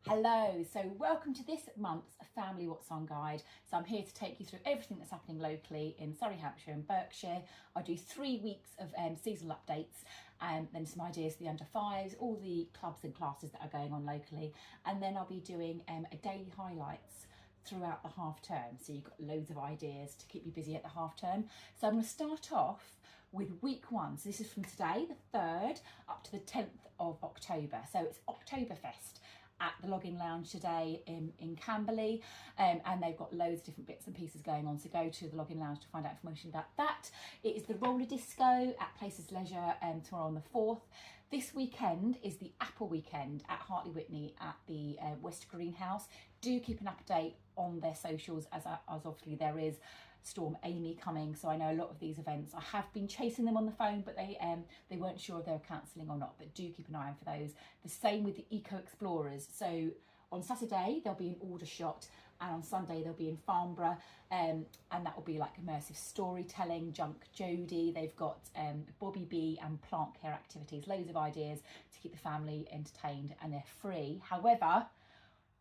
Hello, so welcome to this month's Family What's On guide. So I'm here to take you through everything that's happening locally in Surrey, Hampshire and Berkshire. I do 3 weeks of seasonal updates and then some ideas for the under fives, all the clubs and classes that are going on locally. And then I'll be doing a daily highlights throughout the half term. So you've got loads of ideas to keep you busy at the half term. So I'm going to start off with week 1. So this is from today, the 3rd, up to the 10th of October. So it's Oktoberfest at the Login Lounge today in Camberley, and they've got loads of different bits and pieces going on, so go to the Login Lounge to find out information about that. It is the roller disco at Places Leisure tomorrow on the 4th. This weekend is the Apple weekend at Hartley Whitney at the West Greenhouse. Do keep an update on their socials as obviously there is Storm Amy coming, so I know a lot of these events, I have been chasing them on the phone, but they weren't sure if they were cancelling or not, but do keep an eye on for those. The same with the Eco Explorers. So on Saturday they'll be in Aldershot, and on Sunday they'll be in Farnborough, and that will be like immersive storytelling, Junk Jody. They've got Bobby Bee and plant care activities, loads of ideas to keep the family entertained, and they're free. However,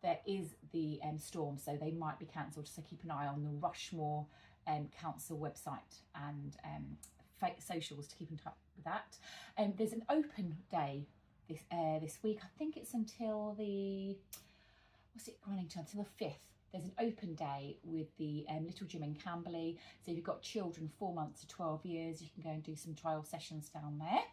there is the storm, so they might be cancelled, so keep an eye on the Rushmore council website and socials to keep in touch with that. There's an open day this week. I think it's until the, what's it running to, until the 5th. There's an open day with the Little Gym in Camberley. So if you've got children 4 months to 12 years, you can go and do some trial sessions down there.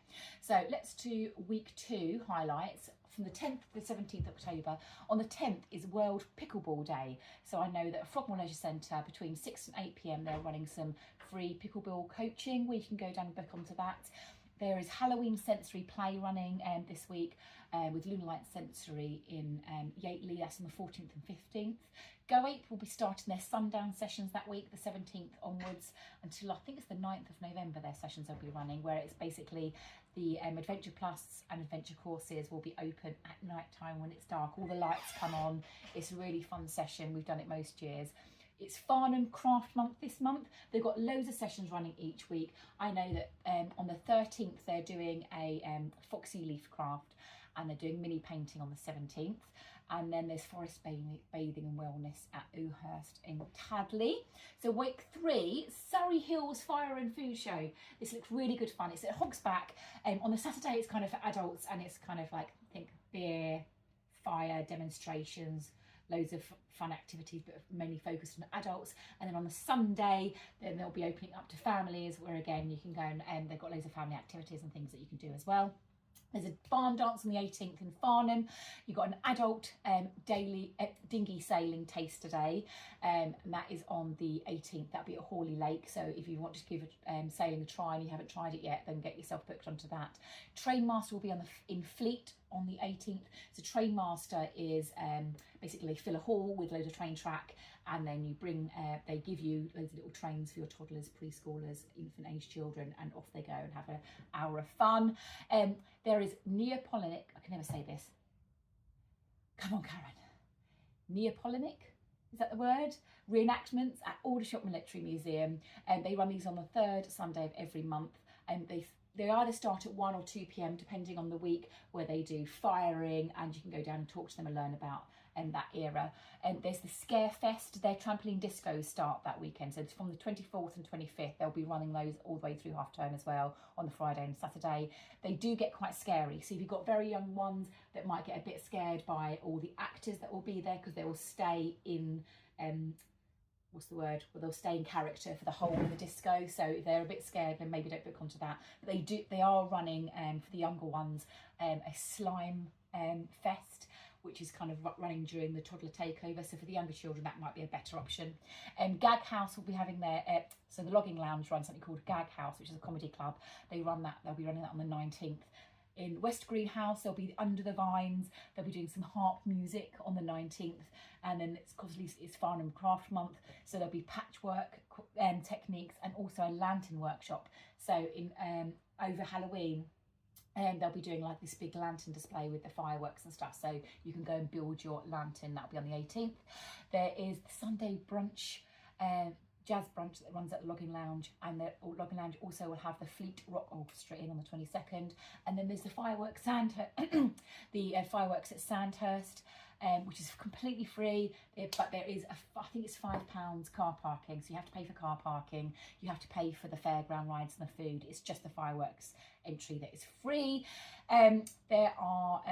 So let's do week 2 highlights from the 10th to the 17th of October. On the 10th is World Pickleball Day. So I know that at Frogmore Leisure Centre between 6 and 8 p.m. they're running some free pickleball coaching where you can go down and book onto that. There is Halloween Sensory Play running this week with Lunalight Sensory in Yateley. That's on the 14th and 15th. Go Ape will be starting their sundown sessions that week, the 17th onwards, until I think it's the 9th of November their sessions will be running, where it's basically the Adventure Plus and Adventure courses will be open at night time when it's dark. All the lights come on. It's a really fun session. We've done it most years. It's Farnham Craft Month this month. They've got loads of sessions running each week. I know that on the 13th they're doing a foxy leaf craft, and they're doing mini painting on the 17th. And then there's forest bathing and wellness at Oohurst in Tadley. So week 3, Surrey Hills Fire and Food Show. This looks really good fun. It's at Hogsback. On the Saturday it's kind of for adults, and it's kind of like, I think, beer, fire, demonstrations, loads of fun activities, but mainly focused on adults. And then on the Sunday, then they'll be opening up to families, where again, you can go and they've got loads of family activities and things that you can do as well. There's a barn dance on the 18th in Farnham. You've got an adult daily dinghy sailing taster day, and that is on the 18th. That'll be at Hawley Lake. So if you want to give sailing a try and you haven't tried it yet, then get yourself booked onto that. Trainmaster will be in Fleet on the 18th. So Trainmaster is basically fill a hall with loads of train track, and then you bring, they give you loads of little trains for your toddlers, preschoolers, infant age children, and off they go and have an hour of fun. There is Neapolinic, I can never say this. Come on, Karen. Neapolinic? Is that the word? Reenactments at Aldershot Military Museum. And they run these on the 3rd Sunday of every month. And they either start at 1 or 2 p.m. depending on the week, where they do firing, and you can go down and talk to them and learn about that era. And there's the Scare Fest. Their trampoline discos start that weekend. So it's from the 24th and 25th. They'll be running those all the way through half term as well on the Friday and Saturday. They do get quite scary. So if you've got very young ones that might get a bit scared by all the actors that will be there, because they will stay in what's the word? Well, they'll stay in character for the whole of the disco. So if they're a bit scared, then maybe don't book onto that. But they are running for the younger ones a slime fest, which is kind of running during the toddler takeover. So for the younger children, that might be a better option. Gag House will be having their, so the Logging Lounge runs something called Gag House, which is a comedy club. They run that, they'll be running that on the 19th. In West Greenhouse, they'll be Under the Vines. They'll be doing some harp music on the 19th. And then it's Farnham Craft Month. So there'll be patchwork techniques and also a lantern workshop. So in over Halloween, they'll be doing like this big lantern display with the fireworks and stuff. So you can go and build your lantern. That'll be on the 18th. There is the Sunday brunch jazz brunch that runs at the Logging Lounge, and the Logging Lounge also will have the Fleet Rock Orchestra in on the 22nd. And then there's the fireworks fireworks at Sandhurst, which is completely free, but there is I think it's £5 car parking, so you have to pay for car parking, you have to pay for the fairground rides and the food. It's just the fireworks entry that is free. There are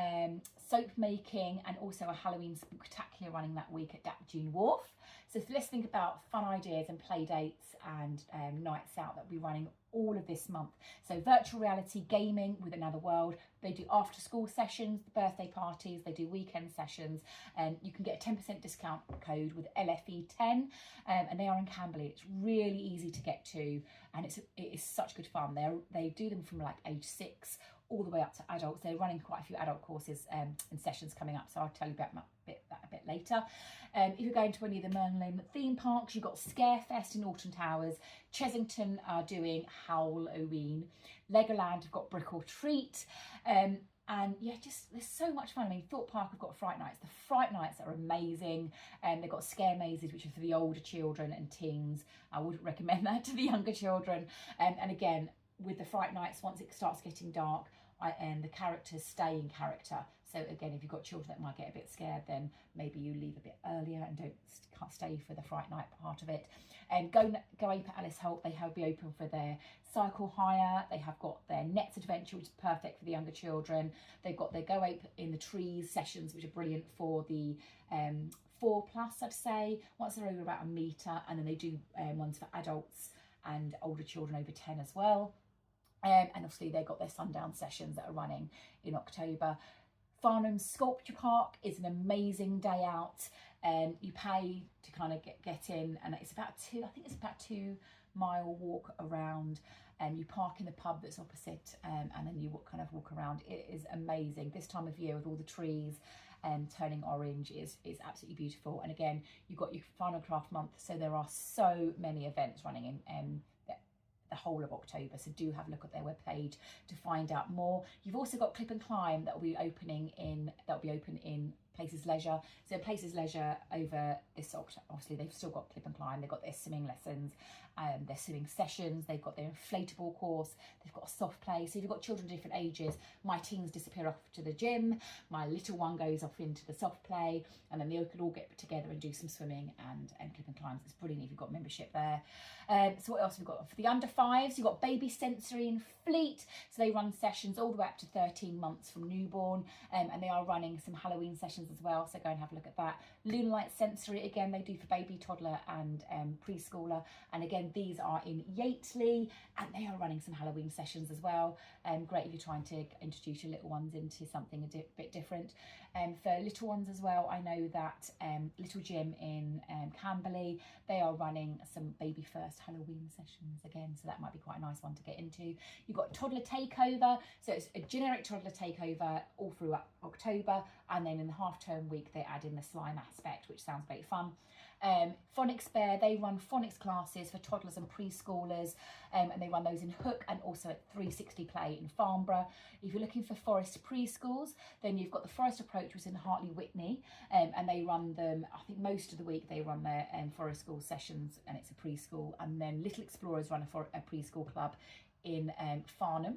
soap making and also a Halloween spectacular running that week at Dapjune Wharf. So let's think about fun ideas and play dates and nights out that will be running all of this month. So virtual reality gaming with Another World. They do after school sessions, birthday parties, they do weekend sessions, and you can get a 10% discount code with LFE10, and they are in Camberley. It's really easy to get to, and it is such good fun. They do them from like age 6 all the way up to adults. They're running quite a few adult courses and sessions coming up, so I'll tell you about that a bit later. If you're going to any of the Merlin theme parks, you've got Scarefest in Alton Towers. Chesington are doing Halloween. Legoland have got Brick or Treat. And yeah, just there's so much fun. I mean, Thorpe Park have got Fright Nights. The Fright Nights are amazing. They've got Scare Mazes, which are for the older children and teens. I wouldn't recommend that to the younger children. And again, with the Fright Nights, once it starts getting dark, the characters stay in character. So again, if you've got children that might get a bit scared, then maybe you leave a bit earlier and can't stay for the Fright Night part of it. And Go Ape at Alice Holt, they have be open for their cycle hire. They have got their Nets Adventure, which is perfect for the younger children. They've got their Go Ape in the Trees sessions, which are brilliant for the 4+, I'd say, once they're over about a metre. And then they do ones for adults and older children over 10 as well. And obviously they've got their sundown sessions that are running in October. Farnham Sculpture Park is an amazing day out. You pay to kind of get in, and it's about I think it's about 2-mile walk around. You park in the pub that's opposite, and then you kind of walk around. It is amazing. This time of year with all the trees turning orange is absolutely beautiful. And again, you've got your Farnham Craft Month, so there are so many events running in the whole of October, so do have a look at their webpage to find out more. You've also got Clip and Climb that will be open in Places Leisure. So Places Leisure over this October, obviously they've still got Clip and Climb. They've got their swimming lessons, their swimming sessions. They've got their inflatable course. They've got a soft play. So if you've got children of different ages, my teens disappear off to the gym. My little one goes off into the soft play, and then they could all get together and do some swimming and Clip and Climbs. It's brilliant if you've got membership there. So what else have we got? For the under 5s, you've got Baby Sensory in Fleet. So they run sessions all the way up to 13 months from newborn, and they are running some Halloween sessions as well, so go and have a look at that. Lunalight Sensory, again, they do for baby, toddler and preschooler, and again, these are in Yateley, and they are running some Halloween sessions as well. Great if you're trying to introduce your little ones into something a bit different. For little ones as well, I know that Little Gym in Camberley, they are running some baby first Halloween sessions again, so that might be quite a nice one to get into. You've got Toddler Takeover, so it's a generic toddler takeover all through October, and then in the half-term week they add in the slime aspect, which sounds very fun. Phonics Bear, they run phonics classes for toddlers and preschoolers, and they run those in Hook and also at 360 Play in Farnborough. If you're looking for forest preschools, then you've got the Forest Approach, which is in Hartley Whitney, and they run them, I think most of the week they run their forest school sessions, and it's a preschool. And then Little Explorers run a preschool club in Farnham,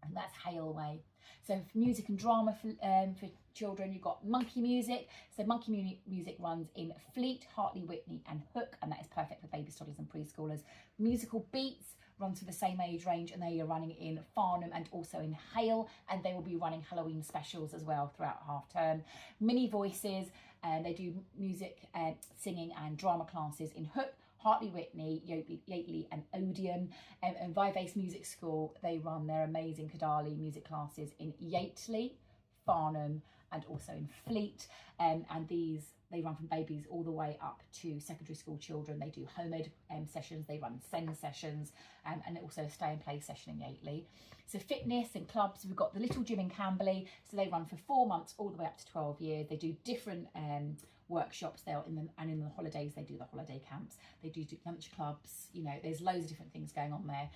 and that's Hale Way. So for music and drama for children, you've got Monkey Music. So Monkey Music runs in Fleet, Hartley Whitney and Hook, and that is perfect for babies, toddlers and preschoolers. Musical Beats runs for the same age range, and they are running in Farnham and also in Hale, and they will be running Halloween specials as well throughout half term. Mini Voices, they do music, singing and drama classes in Hook, Hartley Whitney, Yateley and Odeon. And Vivace Music School, they run their amazing Kadali music classes in Yateley, Farnham and also in Fleet. And they run from babies all the way up to secondary school children. They do home ed sessions, they run SEND sessions, and also a stay and play session in Yateley. So fitness and clubs, we've got the Little Gym in Camberley. So they run for 4 months all the way up to 12 years. They do different workshops there, and in the holidays they do the holiday camps. They do lunch clubs, you know, there's loads of different things going on there.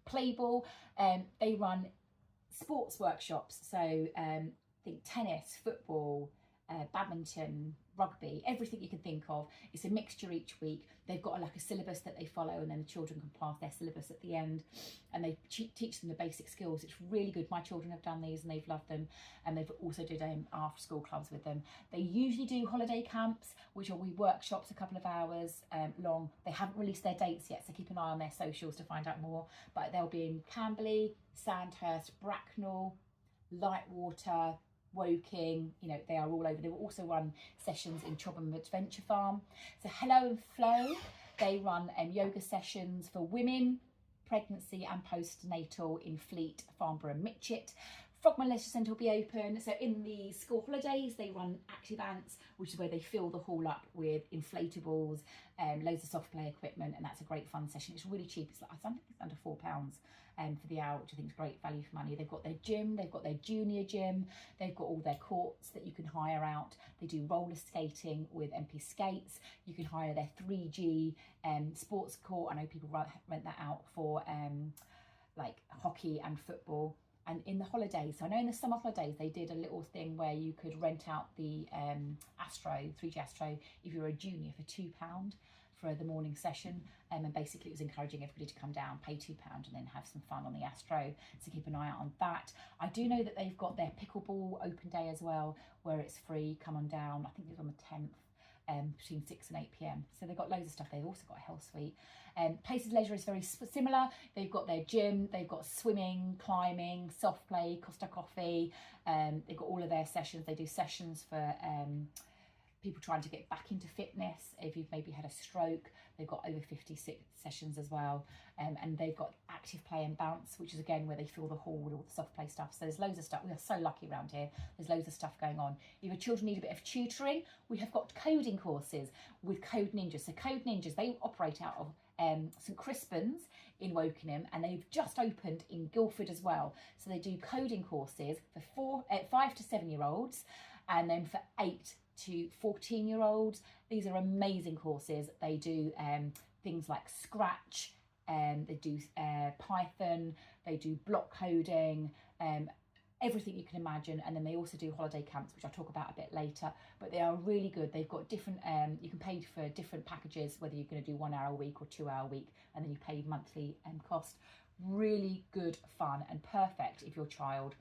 Playball, they run sports workshops, so think tennis, football, badminton, rugby, everything you can think of. It's a mixture each week. They've got like a syllabus that they follow, and then the children can pass their syllabus at the end, and they teach them the basic skills. It's really good. My children have done these and they've loved them, and they've also did after school clubs with them. They usually do holiday camps, which are workshops a couple of hours long. They haven't released their dates yet, so keep an eye on their socials to find out more, but they'll be in Camberley, Sandhurst, Bracknell, Lightwater, Woking, you know, they are all over. They will also run sessions in Chobham Adventure Farm. So Hello and Flow, they run yoga sessions for women, pregnancy and postnatal in Fleet, Farnborough and Mitchett. Frogman Leisure Centre will be open. So in the school holidays, they run Active Ants, which is where they fill the hall up with inflatables, loads of soft play equipment, and that's a great fun session. It's really cheap. It's like, I think it's under £4 for the hour, which I think is great value for money. They've got their gym, they've got their junior gym, they've got all their courts that you can hire out. They do roller skating with MP Skates. You can hire their 3G sports court. I know people rent that out for like hockey and football. And in the holidays, so I know in the summer holidays, they did a little thing where you could rent out the 3G Astro, if you're a junior, for £2 for the morning session. And basically it was encouraging everybody to come down, pay £2 and then have some fun on the Astro. So keep an eye out on that. I do know that they've got their pickleball open day as well, where it's free, come on down. I think it's on the 10th. Between 6 and 8 p.m. So they've got loads of stuff. They've also got a health suite. Places Leisure is very similar. They've got their gym, they've got swimming, climbing, soft play, Costa Coffee. They've got all of their sessions. They do sessions for people trying to get back into fitness. If you've maybe had a stroke, they've got over 50 sessions as well. And they've got active play and bounce, which is again where they fill the hall with all the soft play stuff. So there's loads of stuff. We are so lucky around here. There's loads of stuff going on. If your children need a bit of tutoring, we have got coding courses with Code Ninjas. So Code Ninjas, they operate out of St Crispin's in Wokingham, and they've just opened in Guildford as well. So they do coding courses for 5 to 7-year-olds, and then for 8 to 14-year-olds. These are amazing courses. They do things like Scratch, they do Python, they do block coding, everything you can imagine. And then they also do holiday camps, which I'll talk about a bit later, but they are really good. They've got different, you can pay for different packages, whether you're going to do 1 hour a week or 2 hour a week, and then you pay monthly cost. Really good fun and perfect if your child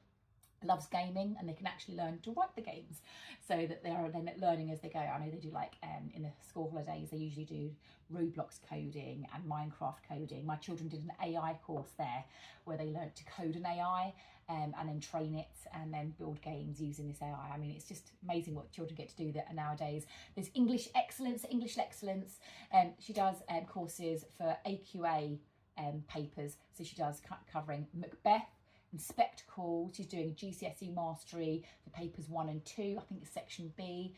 loves gaming and they can actually learn to write the games, so that they are then learning as they go. I know they do like in the school holidays, they usually do Roblox coding and Minecraft coding. My children did an AI course there where they learned to code an AI and then train it and then build games using this AI. I mean, it's just amazing what children get to do that nowadays. There's English Excellence. She does courses for AQA papers. So she does covering Macbeth and Spectacle. She's doing GCSE Mastery for papers 1 and 2. I think it's section B.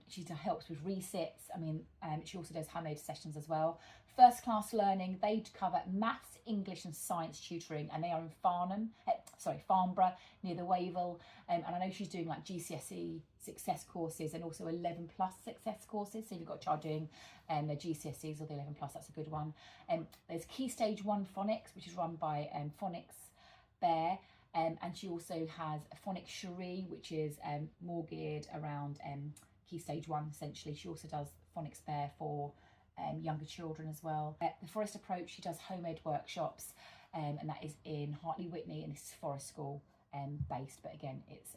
She helps with resits. I mean, she also does handmade sessions as well. First Class Learning, they cover maths, English and science tutoring, and they are in Farnborough, near the Wavell. And I know she's doing like GCSE success courses and also 11 plus success courses. So if you've got a child doing their GCSEs or the 11 plus, that's a good one. There's Key Stage 1 Phonics, which is run by Phonics Bear. And she also has Phonics Cherie, which is more geared around Key Stage 1, essentially. She also does Phonics Bear for younger children as well. The Forest Approach, she does homemade workshops, and that is in Hartley Whitney, and this is Forest School based, but again, it's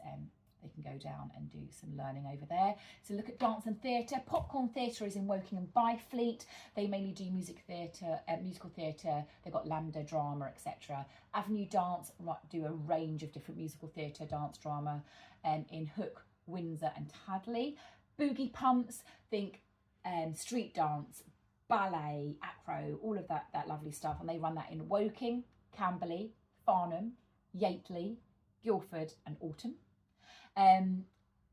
they can go down and do some learning over there. So look at Dance and Theatre. Popcorn Theatre is in Wokingham by Fleet. They mainly do musical theatre. They've got Lambda drama, etc. Avenue Dance do a range of different musical theatre, dance, drama in Hook, Windsor and Tadley. Boogie Pumps, think street dance, ballet, acro, all of that lovely stuff, and they run that in Woking, Camberley, Farnham, Yateley, Guildford and Alton.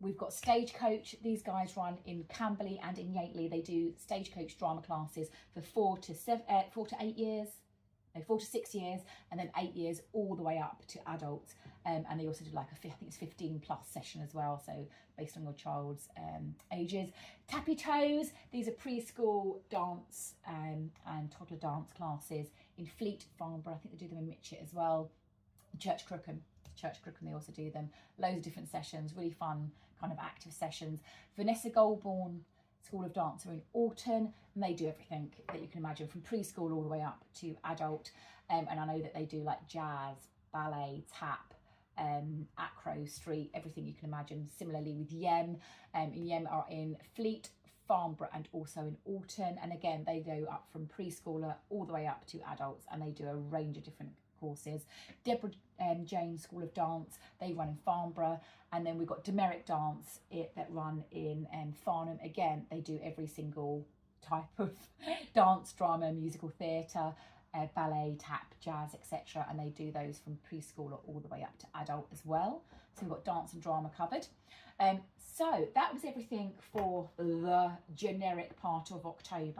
We've got Stagecoach. These guys run in Camberley and in Yateley. They do Stagecoach drama classes for 4 to 8 years, no, 4 to 6 years, and then 8 years all the way up to adults. And they also do like I think it's 15 plus session as well, so based on your child's ages. Tappy Toes, these are preschool dance and toddler dance classes in Fleet, Farnborough. I think they do them in Mitchett as well. Church Crookham Church Crookham, they also do them. Loads of different sessions, really fun, kind of active sessions. Vanessa Goldborn School of Dance are in Alton, and they do everything that you can imagine, from preschool all the way up to adult. And I know that they do like jazz, ballet, tap, acro, street, everything you can imagine. Similarly with Yem, Yem are in Fleet, Farnborough, and also in Alton. And again, they go up from preschooler all the way up to adults, and they do a range of different courses. Deborah Jane's School of Dance, they run in Farnborough. And then we've got Demeric Dance that run in Farnham. Again, they do every single type of dance, drama, musical theatre, ballet, tap, jazz, etc. And they do those from preschool all the way up to adult as well. So we've got dance and drama covered. So that was everything for the generic part of October.